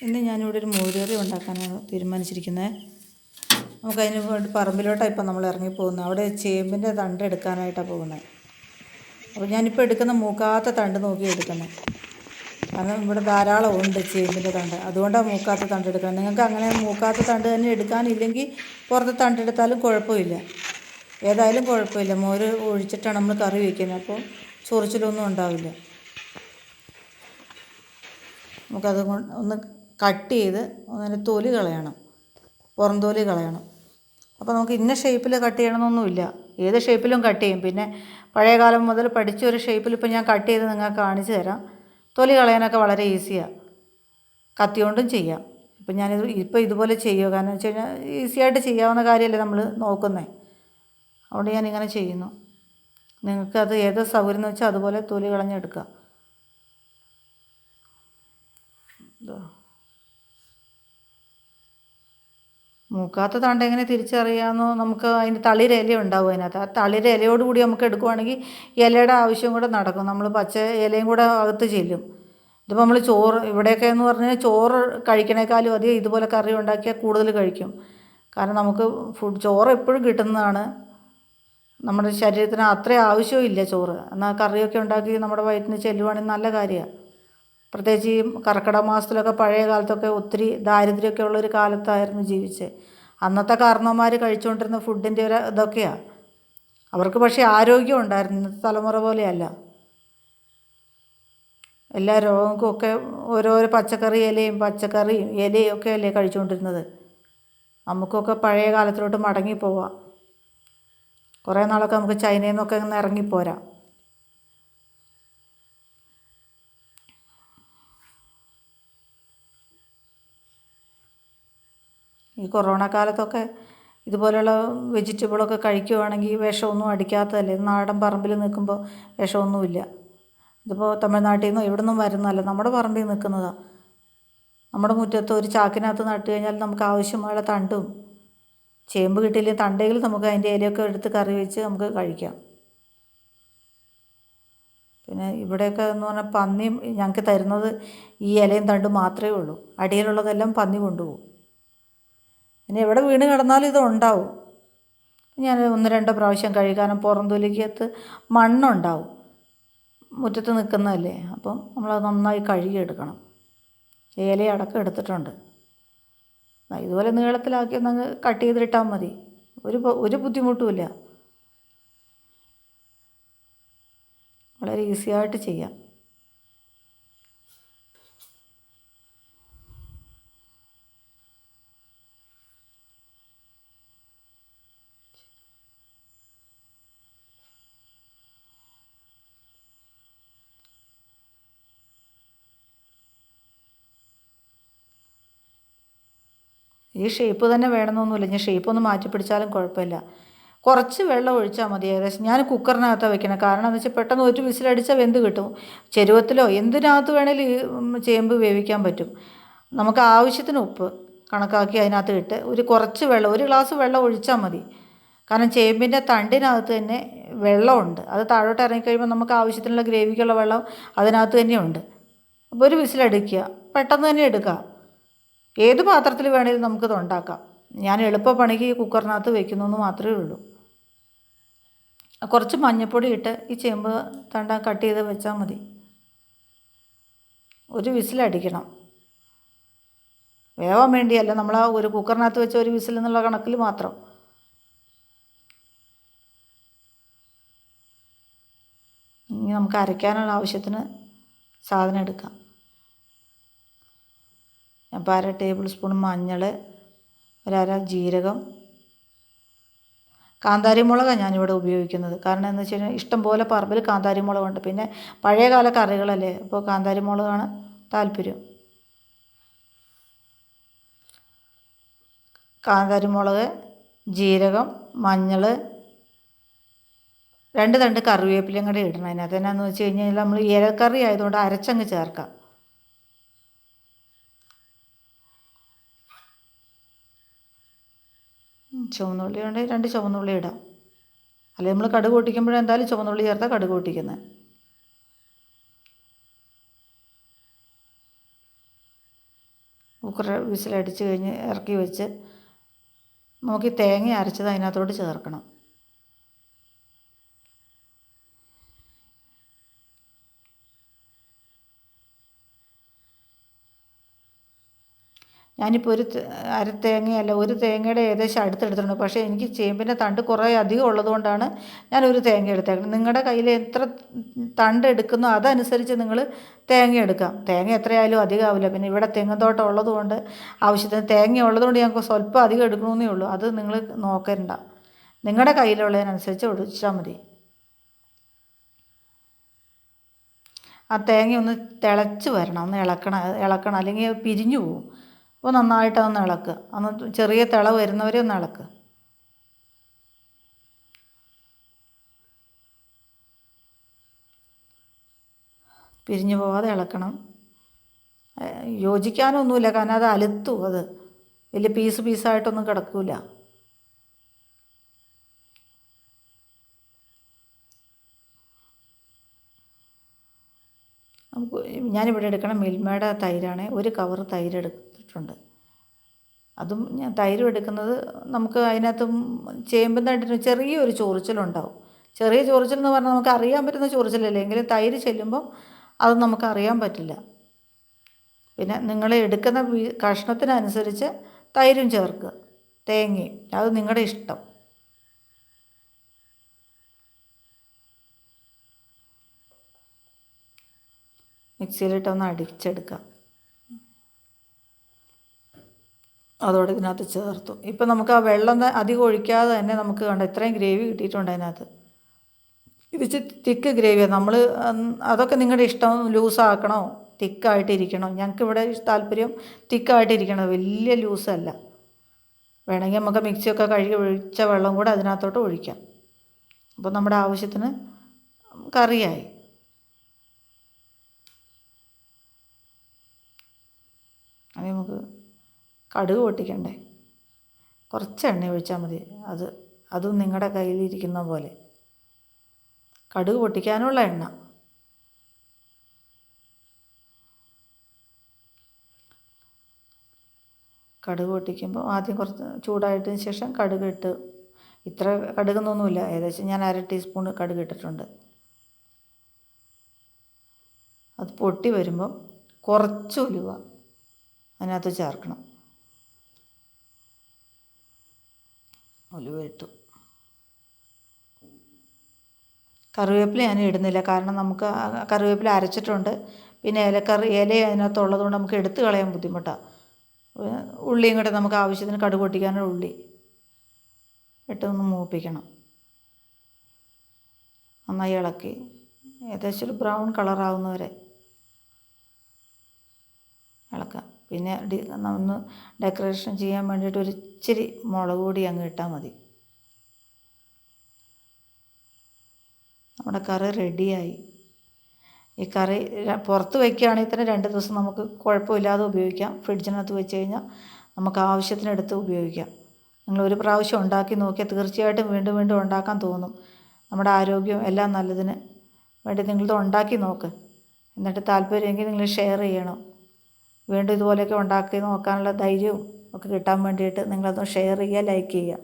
ഇന്ന് ഞാനിവിടെ ഒരു മോരുകറി ഉണ്ടാക്കാനാണ് തീരുമാനിച്ചിരിക്കുന്നത്. നമുക്കതിന് വേണ്ടി പറമ്പിലോട്ടാണ് ഇപ്പം നമ്മൾ ഇറങ്ങിപ്പോകുന്നത്. അവിടെ ചേമ്പിൻ്റെ തണ്ട് എടുക്കാനായിട്ടാണ് പോകുന്നത്. അപ്പോൾ ഞാനിപ്പോൾ എടുക്കുന്ന മൂക്കാത്ത തണ്ട് നോക്കി എടുക്കുന്നത്. കാരണം ഇവിടെ ധാരാളം ഉണ്ട് ചേമ്പിൻ്റെ തണ്ട്, അതുകൊണ്ടാണ് മൂക്കാത്ത തണ്ട് എടുക്കുന്നത്. നിങ്ങൾക്ക് അങ്ങനെ മൂക്കാത്ത തണ്ട് തന്നെ എടുക്കാനില്ലെങ്കിൽ പുറത്ത് തണ്ടെടുത്താലും കുഴപ്പമില്ല, ഏതായാലും കുഴപ്പമില്ല. മോര് ഒഴിച്ചിട്ടാണ് നമ്മൾ കറി വയ്ക്കുന്നത്, അപ്പോൾ ചൊറിച്ചിലൊന്നും ഉണ്ടാവില്ല. നമുക്കത് ഒന്ന് കട്ട് ചെയ്ത് അതിൻ്റെ തൊലി കളയണം, പുറം തൊലി കളയണം. അപ്പോൾ നമുക്ക് ഇന്ന ഷേപ്പിൽ കട്ട് ചെയ്യണമെന്നൊന്നുമില്ല, ഏത് ഷേപ്പിലും കട്ട് ചെയ്യും. പിന്നെ പഴയ കാലം മുതൽ പഠിച്ച ഒരു ഷേപ്പിൽ ഇപ്പം ഞാൻ കട്ട് ചെയ്ത് നിങ്ങൾക്ക് കാണിച്ചു തരാം. തൊലി കളയാനൊക്കെ വളരെ ഈസിയാണ്, കത്തി കൊണ്ടും ചെയ്യാം. ഇപ്പം ഞാനിത് ഇതുപോലെ ചെയ്യുക, കാരണം വെച്ച് കഴിഞ്ഞാൽ ഈസിയായിട്ട് ചെയ്യാവുന്ന കാര്യമല്ലേ നമ്മൾ നോക്കുന്നത്. അതുകൊണ്ട് ഞാനിങ്ങനെ ചെയ്യുന്നു. നിങ്ങൾക്കത് ഏത് സൗകര്യം എന്ന് വെച്ചാൽ അതുപോലെ തൊലി കളഞ്ഞെടുക്കുക. മൂക്കാത്ത തണ്ട് എങ്ങനെ തിരിച്ചറിയാമെന്നോ, നമുക്ക് അതിന് തളിര ഇല ഉണ്ടാവും അതിനകത്ത്. ആ തളിര ഇലയോടുകൂടി നമുക്ക് എടുക്കുവാണെങ്കിൽ ഇലയുടെ ആവശ്യം കൂടെ നടക്കും. നമ്മൾ പച്ച ഇലയും കൂടെ അകത്ത് ചെല്ലും. ഇതിപ്പോൾ നമ്മൾ ചോറ്, ഇവിടെയൊക്കെ എന്ന് പറഞ്ഞാൽ ചോറ് കഴിക്കണേക്കാളും അധികം ഇതുപോലെ കറി ഉണ്ടാക്കിയാൽ കൂടുതൽ കഴിക്കും. കാരണം നമുക്ക് ചോറ് എപ്പോഴും കിട്ടുന്നതാണ്, നമ്മുടെ ശരീരത്തിന് അത്രയും ആവശ്യമില്ല ചോറ്. എന്നാൽ കറിയൊക്കെ ഉണ്ടാക്കി നമ്മുടെ വയറ്റിന് ചെല്ലുവാണെങ്കിൽ നല്ല കാര്യമാണ്. പ്രത്യേകിച്ച് ഈ കർക്കിടക മാസത്തിലൊക്കെ പഴയ കാലത്തൊക്കെ ഒത്തിരി ദാരിദ്ര്യമൊക്കെ ഉള്ളൊരു കാലത്തായിരുന്നു ജീവിച്ചത്. അന്നത്തെ കാരണവന്മാർ കഴിച്ചുകൊണ്ടിരുന്ന ഫുഡിൻ്റെ ഒരു ഇതൊക്കെയാണ്. അവർക്ക് പക്ഷേ ആരോഗ്യം ഉണ്ടായിരുന്നു, ഇന്നത്തെ തലമുറ പോലെയല്ല. എല്ലാ രോഗങ്ങൾക്കുമൊക്കെ ഓരോരോ പച്ചക്കറിയും ഇലയും ഒക്കെ അല്ലേ കഴിച്ചുകൊണ്ടിരുന്നത്. നമുക്കൊക്കെ പഴയ കാലത്തിലോട്ട് മടങ്ങിപ്പോവാം. കുറേ നാളൊക്കെ നമുക്ക് ചൈനയിൽ നിന്നൊക്കെ ഒന്ന് ഇറങ്ങിപ്പോരാം. ഈ കൊറോണ കാലത്തൊക്കെ ഇതുപോലെയുള്ള വെജിറ്റബിളൊക്കെ കഴിക്കുവാണെങ്കിൽ വിഷമൊന്നും അടിക്കാത്തതല്ലേ. നാടൻ പറമ്പിൽ നിൽക്കുമ്പോൾ വിഷമൊന്നുമില്ല. ഇതിപ്പോൾ തമിഴ്നാട്ടിൽ നിന്നോ ഇവിടെ നിന്നും വരുന്നതല്ല, നമ്മുടെ പറമ്പിൽ നിൽക്കുന്നതാണ്. നമ്മുടെ മുറ്റത്ത് ഒരു ചാക്കിനകത്ത് നട്ട് കഴിഞ്ഞാൽ നമുക്ക് ആവശ്യമായ തണ്ടും, ചേമ്പ് കിട്ടിയില്ലെങ്കിൽ തണ്ടെങ്കിലും നമുക്ക് അതിൻ്റെ ഇലയൊക്കെ എടുത്ത് കറി വെച്ച് നമുക്ക് കഴിക്കാം. പിന്നെ ഇവിടെയൊക്കെ എന്ന് പറഞ്ഞാൽ പന്നി ഞങ്ങൾക്ക് തരുന്നത് ഈ ഇലയും തണ്ടും മാത്രമേ ഉള്ളൂ. അടിയിലുള്ളതെല്ലാം പന്നി കൊണ്ടുപോകും. പിന്നെ എവിടെ വീണ് കിടന്നാലും ഇതുണ്ടാവും. ഞാൻ 1-2 പ്രാവശ്യം കഴുകാനും പുറം തൊലിക്കകത്ത് മണ്ണുണ്ടാവും, മുറ്റത്ത് നിൽക്കുന്നതല്ലേ. അപ്പം നമ്മളത് നന്നായി കഴുകിയെടുക്കണം. ഇലയടക്കം എടുത്തിട്ടുണ്ട്. ഇതുപോലെ നീളത്തിലാക്കി ഒന്ന് കട്ട് ചെയ്തിട്ടാൽ മതി, ഒരു ബുദ്ധിമുട്ടുമില്ല. വളരെ ഈസിയായിട്ട് ചെയ്യാം. ഈ ഷേപ്പ് തന്നെ വേണമെന്നൊന്നുമില്ല, ഞാൻ ഷേപ്പ് ഒന്ന് മാറ്റി പിടിച്ചാലും കുഴപ്പമില്ല. കുറച്ച് വെള്ളം ഒഴിച്ചാൽ മതി. ഏകദേശം ഞാൻ കുക്കറിനകത്താണ് വെക്കണം. കാരണം എന്ന് വെച്ചാൽ പെട്ടെന്ന് ഒരു വിസിലടിച്ചാൽ വെന്ത് കിട്ടും. ചെരുവത്തിലോ എന്തിനകത്ത് വേണേലും ഈ ചേമ്പ് വേവിക്കാൻ പറ്റും. നമുക്ക് ആവശ്യത്തിന് ഉപ്പ് കണക്കാക്കി അതിനകത്ത് ഇട്ട് കുറച്ച് വെള്ളം, 1 ഗ്ലാസ് വെള്ളം ഒഴിച്ചാൽ മതി. കാരണം ചേമ്പിൻ്റെ തണ്ടിനകത്ത് തന്നെ വെള്ളമുണ്ട്. അത് താഴോട്ട് ഇറങ്ങിക്കഴിയുമ്പോൾ നമുക്ക് ആവശ്യത്തിനുള്ള ഗ്രേവിക്കുള്ള വെള്ളം അതിനകത്ത് തന്നെയുണ്ട്. അപ്പോൾ ഒരു വിസിലടിക്കുക, പെട്ടെന്ന് തന്നെ എടുക്കാം. ഏത് പാത്രത്തിൽ വേണേലും നമുക്കിത് ഉണ്ടാക്കാം. ഞാൻ എളുപ്പപ്പണിക്ക് കുക്കറിനകത്ത് വയ്ക്കുന്നു എന്ന് മാത്രമേ ഉള്ളൂ. കുറച്ച് മഞ്ഞൾപ്പൊടി ഇട്ട് ഈ ചേമ്പ് തണ്ട കട്ട് ചെയ്ത് വെച്ചാൽ മതി. ഒരു വിസിലടിക്കണം, വേവാൻ വേണ്ടിയല്ല, നമ്മൾ ആ ഒരു കുക്കറിനകത്ത് വെച്ച ഒരു വിസിൽ എന്നുള്ള കണക്കിൽ മാത്രം. ഇനി നമുക്ക് അരയ്ക്കാനുള്ള ആവശ്യത്തിന് സാധനം എടുക്കാം. ഞാൻ 1/2 ടേബിൾ സ്പൂൺ മഞ്ഞൾ, 1/2 ജീരകം, കാന്താരി മുളകാണ് ഞാനിവിടെ ഉപയോഗിക്കുന്നത്. കാരണം എന്ന് വെച്ച് കഴിഞ്ഞാൽ ഇഷ്ടംപോലെ പറമ്പിൽ കാന്താരി മുളകുണ്ട്. പിന്നെ പഴയകാല കറികളല്ലേ, അപ്പോൾ കാന്താരി മുളകാണ് താല്പര്യം. കാന്താരി മുളക്, ജീരകം, മഞ്ഞൾ, 2 തണ്ട് കറിവേപ്പിലയും കൂടെ ഇടണം അതിനകത്ത്. എന്നാന്ന് വെച്ച് കഴിഞ്ഞാൽ നമ്മൾ ഇലക്കറി ആയതുകൊണ്ട് അരച്ചങ്ങ് ചേർക്കാം. ചുവന്നുള്ളി ഉണ്ടെങ്കിൽ 2 ചുവന്നുള്ളി ഇടാം. അല്ലെങ്കിൽ നമ്മൾ കടുക് പൊട്ടിക്കുമ്പോഴെന്തായാലും ചുവന്നുള്ളി ചേർത്താൽ കടുക് പൊട്ടിക്കുന്നത്. കുക്കർ വിസിലടിച്ച് കഴിഞ്ഞ് ഇറക്കി വെച്ച് നമുക്ക് ഈ തേങ്ങ അരച്ചത് അതിനകത്തോട്ട് ചേർക്കണം. ഞാനിപ്പോൾ അര തേങ്ങയല്ല, ഒരു തേങ്ങയുടെ ഏകദേശം അടുത്തെടുത്തിട്ടുണ്ട്. പക്ഷേ എനിക്ക് ചേമ്പിൻ്റെ തണ്ട് കുറേ അധികം ഉള്ളതുകൊണ്ടാണ് ഞാൻ ഒരു തേങ്ങ എടുത്തേക്കുന്നത്. നിങ്ങളുടെ കയ്യിൽ എത്ര തണ്ട് എടുക്കുന്നോ അതനുസരിച്ച് നിങ്ങൾ തേങ്ങ എടുക്കാം. തേങ്ങ എത്രയായാലും അധികമാവില്ല. പിന്നെ ഇവിടെ തെങ്ങുതോട്ടം ഉള്ളതുകൊണ്ട് ആവശ്യത്തിന് തേങ്ങ ഉള്ളതുകൊണ്ട് ഞങ്ങൾക്ക് സ്വല്പം അധികം എടുക്കണമെന്നേ ഉള്ളൂ. അത് നിങ്ങൾ നോക്കണ്ട, നിങ്ങളുടെ കയ്യിലുള്ളതിനനുസരിച്ച് ഒഴിച്ചാൽ മതി. ആ തേങ്ങ ഒന്ന് തിളച്ച് വരണം, ഒന്ന് ഇളക്കണം, അല്ലെങ്കിൽ അത് പിരിഞ്ഞു പോകും. അപ്പോൾ നന്നായിട്ടതൊന്ന് ഇളക്കുക. ഒന്ന് ചെറിയ തിള വരുന്നവരെ ഒന്ന് ഇളക്കുക. പിരിഞ്ഞു പോകാതെ ഇളക്കണം. യോജിക്കാനൊന്നുമില്ല, കാരണം അത് അലുത്തും. അത് വലിയ പീസായിട്ടൊന്നും കിടക്കില്ല. നമുക്ക് ഞാനിവിടെ എടുക്കണ മിൽമയുടെ തൈരാണ്. ഒരു കവർ തൈര് എടുത്തിട്ടുണ്ട്. അതും ഞാൻ തൈരും എടുക്കുന്നത് നമുക്ക് അതിനകത്തും ചേമ്പും തണ്ടിന് ചെറിയൊരു ചൊറിച്ചിലുണ്ടാവും. ചെറിയ ചൊറിച്ചിൽ എന്ന് പറഞ്ഞാൽ നമുക്ക് അറിയാൻ പറ്റുന്ന ചൊറിച്ചിലല്ലേ, എങ്കിലും തൈര് ചെല്ലുമ്പോൾ അത് നമുക്ക് അറിയാൻ പറ്റില്ല. പിന്നെ നിങ്ങൾ എടുക്കുന്ന കഷ്ണത്തിനനുസരിച്ച് തൈരും ചേർക്കുക, തേങ്ങയും. അത് നിങ്ങളുടെ ഇഷ്ടം. മിക്സിയിലിട്ടൊന്ന് അടിച്ചെടുക്കാം. അതോടെ ഇതിനകത്ത് ചേർത്തു. ഇപ്പം നമുക്ക് ആ വെള്ളം അധികം ഒഴിക്കാതെ തന്നെ നമുക്ക് കണ്ട ഇത്രയും ഗ്രേവി കിട്ടിയിട്ടുണ്ട് അതിനകത്ത്. ഇത് തിക്ക് ഗ്രേവിയാണ്. നമ്മൾ അതൊക്കെ നിങ്ങളുടെ ഇഷ്ടം, ലൂസാക്കണോ തിക്കായിട്ടിരിക്കണോ. ഞങ്ങൾക്കിവിടെ താല്പര്യം തിക്കായിട്ടിരിക്കണം, വലിയ ലൂസല്ല. വേണമെങ്കിൽ നമുക്ക് മിക്സിയൊക്കെ കഴുകി ഒഴിച്ച വെള്ളം കൂടെ അതിനകത്തോട്ട് ഒഴിക്കാം. അപ്പോൾ നമ്മുടെ ആവശ്യത്തിന് കറിയായി. അത് നമുക്ക് കടുക് പൊട്ടിക്കണ്ടേ, കുറച്ച് എണ്ണ ഒഴിച്ചാൽ മതി. അതും നിങ്ങളുടെ കയ്യിലിരിക്കുന്ന പോലെ. കടുക് പൊട്ടിക്കാനുള്ള എണ്ണ. കടുക് പൊട്ടിക്കുമ്പോൾ ആദ്യം കുറച്ച് ചൂടായതിന് ശേഷം കടുക് ഇട്ട്, ഇത്ര കടുകൊന്നുമില്ല, ഏകദേശം ഞാൻ 1/2 ടീസ്പൂൺ കടുക് ഇട്ടിട്ടുണ്ട്. അത് പൊട്ടി വരുമ്പം കുറച്ച് ഉലുവ അതിനകത്ത് ചേർക്കണം. ഉലുവ ഇട്ടു. കറിവേപ്പില ഞാൻ ഇടുന്നില്ല, കാരണം നമുക്ക് കറിവേപ്പില അരച്ചിട്ടുണ്ട്. പിന്നെ ഇല അതിനകത്തുള്ളതുകൊണ്ട് നമുക്ക് എടുത്ത് കളയാൻ ബുദ്ധിമുട്ടാണ്. ഉള്ളിയും കൂടെ നമുക്ക് ആവശ്യത്തിന് കടുക് പൊട്ടിക്കാനുള്ള ഉള്ളി ഇട്ടൊന്ന് മൂപ്പിക്കണം. നന്നായി ഇളക്കി ഏകദേശം ഒരു ബ്രൗൺ കളറാവുന്നവരെ ഇളക്കാം. പിന്നെ ഒന്ന് ഡെക്കറേഷൻ ചെയ്യാൻ വേണ്ടിയിട്ട് ഒരു ഇച്ചിരി മുളക് പൊടി അങ്ങ് ഇട്ടാൽ മതി. നമ്മുടെ കറി റെഡിയായി. ഈ കറി പുറത്ത് വയ്ക്കുകയാണെങ്കിൽ തന്നെ 2 ദിവസം നമുക്ക് കുഴപ്പമില്ലാതെ ഉപയോഗിക്കാം. ഫ്രിഡ്ജിനകത്ത് വെച്ച് കഴിഞ്ഞാൽ നമുക്ക് ആവശ്യത്തിനെടുത്ത് ഉപയോഗിക്കാം. നിങ്ങളൊരു പ്രാവശ്യം ഉണ്ടാക്കി നോക്കിയാൽ തീർച്ചയായിട്ടും വീണ്ടും വീണ്ടും ഉണ്ടാക്കാൻ തോന്നും. നമ്മുടെ ആരോഗ്യം എല്ലാം നല്ലതിന് വേണ്ടി നിങ്ങളിത് ഉണ്ടാക്കി നോക്ക്. എന്നിട്ട് താല്പര്യമെങ്കിൽ നിങ്ങൾ ഷെയർ ചെയ്യണം. വീണ്ടും ഇതുപോലെയൊക്കെ ഉണ്ടാക്കി നോക്കാനുള്ള ധൈര്യവും ഒക്കെ കിട്ടാൻ വേണ്ടിയിട്ട് നിങ്ങളതൊന്ന് ഷെയർ ചെയ്യുക, ലൈക്ക് ചെയ്യുക.